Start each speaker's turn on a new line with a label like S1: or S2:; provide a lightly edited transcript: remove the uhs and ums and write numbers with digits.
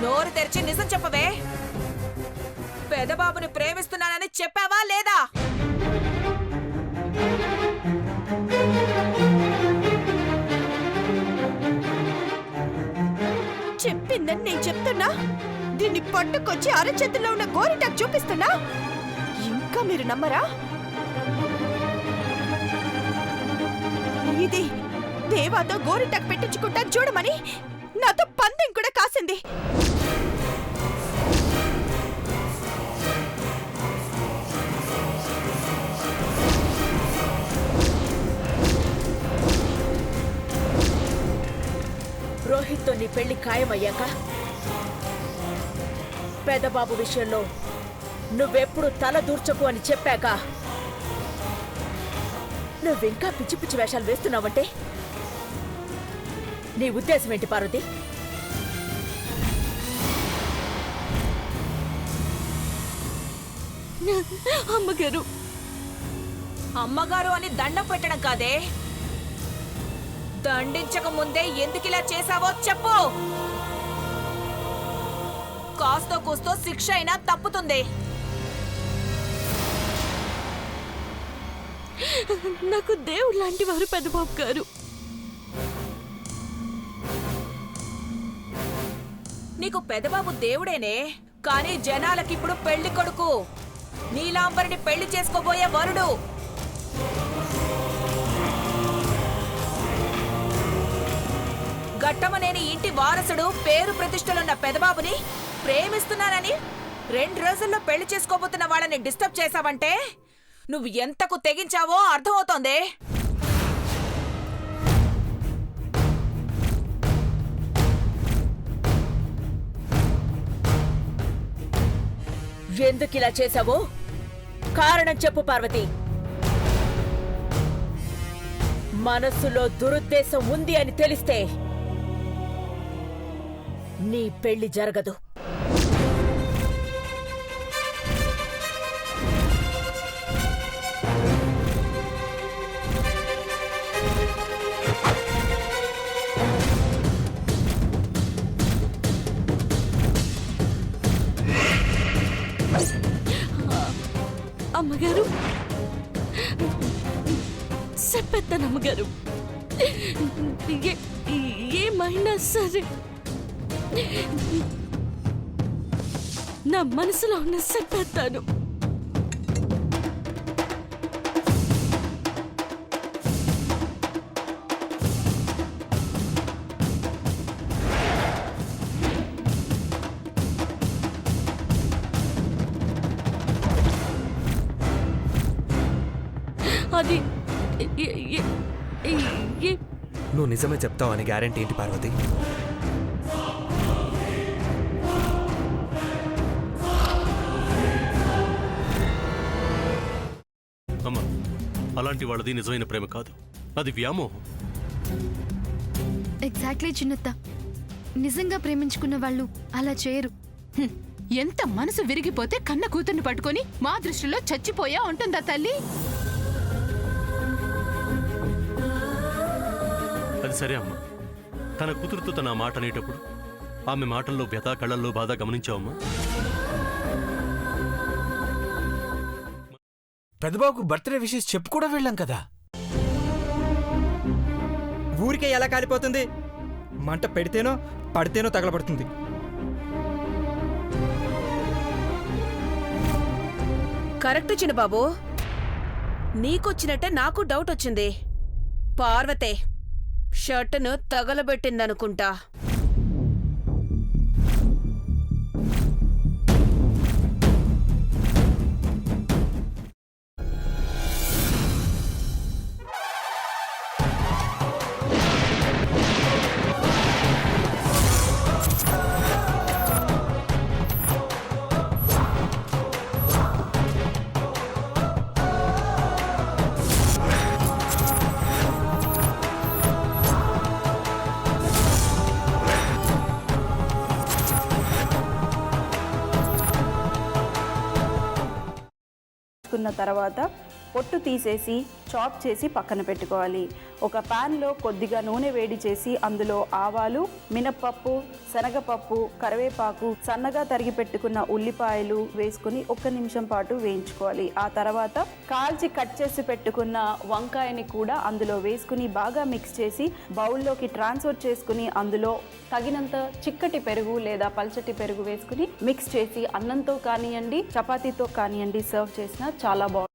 S1: నోరు తెరిచి నిజం చెప్పవే. పెదబాబుని ప్రేమిస్తున్నానని చెప్పావా లేదా?
S2: చెప్పిందని నేను చెప్తున్నా. దీన్ని పట్టుకొచ్చి అరచేతిలో ఉన్న గోరింటాకు చూపిస్తున్నా. ఇంకా మీరు నమ్మరా? ఇది దేవాతో గోరింటాకు పెట్టించుకుంటా చూడమని నాతో పందెం కూడా కాసింది.
S1: రోహిత్తో నీ పెళ్లి ఖాయమయ్యాక పెదబాబు విషయంలో నువ్వెప్పుడు తల దూర్చకు అని చెప్పాక నువ్వింకా పిచ్చి పిచ్చి వేషాలు వేస్తున్నావంటే నీ ఉద్దేశం ఏంటి పార్వతి?
S2: అమ్మగారు
S1: అమ్మగారు అని దండం పెట్టడం కాదే, దండించక ముందే ఎందుకిలా చేశావో చెప్పు. కాస్తో కూస్తో శిక్ష అయినా తప్పుతుంది.
S2: నాకు దేవుడు లాంటి వారు పెద్దబాబు గారు.
S1: నీకు పెదబాబు దేవుడేనే, కానీ జనాలకిప్పుడు పెళ్లి కొడుకు, నీలాంబరిని పెళ్లి చేసుకోబోయే వరుడు. గట్టమనేని ఇంటి వారసుడు, పేరు ప్రతిష్టలున్న పెదబాబుని ప్రేమిస్తున్నానని 2 రోజుల్లో పెళ్లి చేసుకోబోతున్న వాళ్ళని డిస్టర్బ్ చేశావంటే నువ్వు ఎంతకు తెగించావో అర్థమవుతోంది. ఎందుకిలా చేశావో కారణం చెప్పు పార్వతి. మనస్సులో దురుద్దేశం ఉంది అని తెలిస్తే నీ పెళ్లి జరగదు.
S2: అమ్మగారు చెప్పేస్తాను. అమ్మగారు ఏమైనా సరే నా మనసులో ఉన్న చెప్పేస్తాను. అది
S3: నువ్వు నిజమే చెప్తావని గ్యారెంటీ ఏంటి పార్వతి?
S4: అమ్మా, అలాంటి వాళ్ళది నిజమైన ప్రేమ కాదు, అది వ్యామోహం.
S5: ఎగ్జాక్ట్లీ చిన్నత్త, నిజంగా ప్రేమించుకున్న వాళ్ళు అలా చేయరు.
S6: ఎంత మనసు విరిగిపోతే కన్న కూతుర్ని పట్టుకొని మా దృష్టిలో చచ్చిపోయా ఉంటుందా తల్లి?
S4: అది సరే అమ్మా, తన కూతురుతో తన మాట అనేటప్పుడు ఆమె మాటల్లో వ్యథ, కళ్ళల్లో బాధ గమనించావమ్మా?
S7: పెద్దబాబుకు బర్త్డే విషెస్ చెప్పు కూడా వెళ్ళాం కదా.
S3: ఊరికే ఎలా కాలిపోతుంది? మంట పెడితేనో పడితేనో తగలబడుతుంది.
S1: కరెక్ట్ చిన్నబాబు, నీకొచ్చినట్టే నాకు డౌట్ వచ్చింది. పార్వతే షర్టును తగలబెట్టిందనుకుంటా.
S8: తర్వాత పొట్టు తీసేసి చాప్ చేసి పక్కన పెట్టుకోవాలి. ఒక ప్యాన్లో కొద్దిగా నూనె వేడి చేసి అందులో ఆవాలు, మినప్పప్పు, శనగపప్పు, కరివేపాకు, సన్నగా తరిగి పెట్టుకున్న ఉల్లిపాయలు వేసుకుని 1 నిమిషం పాటు వేయించుకోవాలి. ఆ తర్వాత కాల్చి కట్ చేసి పెట్టుకున్న వంకాయని కూడా అందులో వేసుకుని బాగా మిక్స్ చేసి బౌల్లోకి ట్రాన్స్ఫర్ చేసుకుని అందులో తగినంత చిక్కటి పెరుగు లేదా పల్చటి పెరుగు వేసుకుని మిక్స్ చేసి అన్నంతో కానివ్వండి, చపాతీతో కానివ్వండి సర్వ్ చేసినా చాలా బాగుంటుంది.